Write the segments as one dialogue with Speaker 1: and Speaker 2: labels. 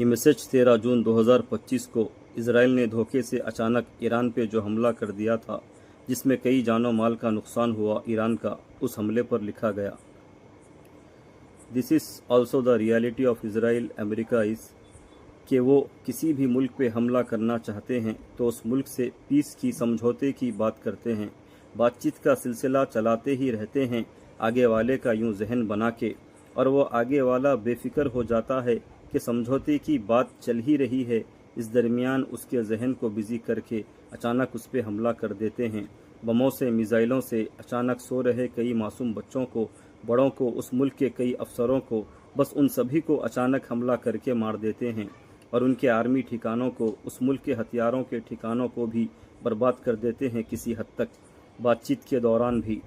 Speaker 1: یہ میسج 13 جون 2025 کو اسرائیل نے دھوکے سے اچانک ایران پہ جو حملہ کر دیا تھا، جس میں کئی جان و مال کا نقصان ہوا ایران کا، اس حملے پر لکھا گیا۔ This is also the reality of Israel امریکہ از کہ وہ کسی بھی ملک پہ حملہ کرنا چاہتے ہیں تو اس ملک سے پیس کی، سمجھوتے کی بات کرتے ہیں، بات چیت کا سلسلہ چلاتے ہی رہتے ہیں آگے والے کا یوں ذہن بنا کے، اور وہ آگے والا بے فکر ہو جاتا ہے کہ سمجھوتے کی بات چل ہی رہی ہے، اس درمیان اس کے ذہن کو بزی کر کے اچانک اس پہ حملہ کر دیتے ہیں، بموں سے، میزائلوں سے، اچانک سو رہے کئی معصوم بچوں کو، بڑوں کو، اس ملک کے کئی افسروں کو، بس ان سبھی کو اچانک حملہ کر کے مار دیتے ہیں، اور ان کے آرمی ٹھکانوں کو، اس ملک کے ہتھیاروں کے ٹھکانوں کو بھی برباد کر دیتے ہیں کسی حد تک، بات چیت کے دوران بھی،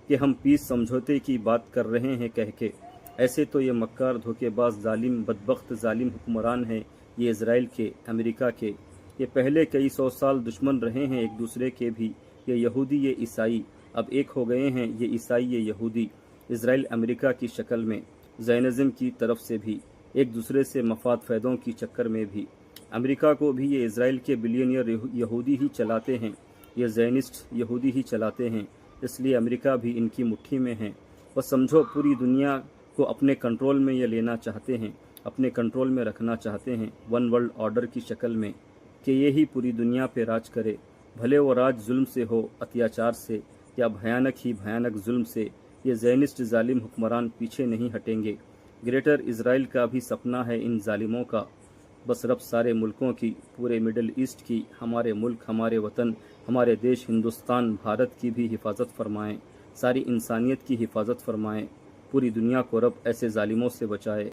Speaker 1: کہ ہم پیس سمجھوتے کی بات کر رہے ہیں کہہ کے۔ ایسے تو یہ مکار، دھوکے باز، ظالم، بدبخت، ظالم حکمران ہیں یہ اسرائیل کے، امریکہ کے۔ یہ پہلے کئی سو سال دشمن رہے ہیں ایک دوسرے کے بھی، یہ یہودی، یہ عیسائی، اب ایک ہو گئے ہیں، یہ عیسائی، یہ یہودی، اسرائیل امریکہ کی شکل میں، زائنزم کی طرف سے بھی، ایک دوسرے سے مفاد فیدوں کی چکر میں بھی۔ امریکہ کو بھی یہ اسرائیل کے بلینئر یہودی ہی چلاتے ہیں، یہ زائنسٹ یہودی ہی چلاتے ہیں، اس لیے امریکہ بھی ان کی مٹھی میں ہے۔ بس سمجھو پوری دنیا کو اپنے کنٹرول میں یہ لینا چاہتے ہیں، اپنے کنٹرول میں رکھنا چاہتے ہیں، ون ورلڈ آرڈر کی شکل میں، کہ یہی پوری دنیا پہ راج کرے، بھلے وہ راج ظلم سے ہو، اتیاچار سے، یا بھیانک ہی بھیانک ظلم سے، یہ زائنسٹ ظالم حکمران پیچھے نہیں ہٹیں گے۔ گریٹر اسرائیل کا بھی سپنا ہے ان ظالموں کا، بس رب سارے ملکوں کی، پورے مڈل ایسٹ کی، ہمارے ملک، ہمارے وطن، ہمارے دیش ہندوستان، بھارت کی بھی حفاظت فرمائیں، ساری انسانیت کی حفاظت فرمائیں، پوری دنیا کو رب ایسے ظالموں سے بچائے۔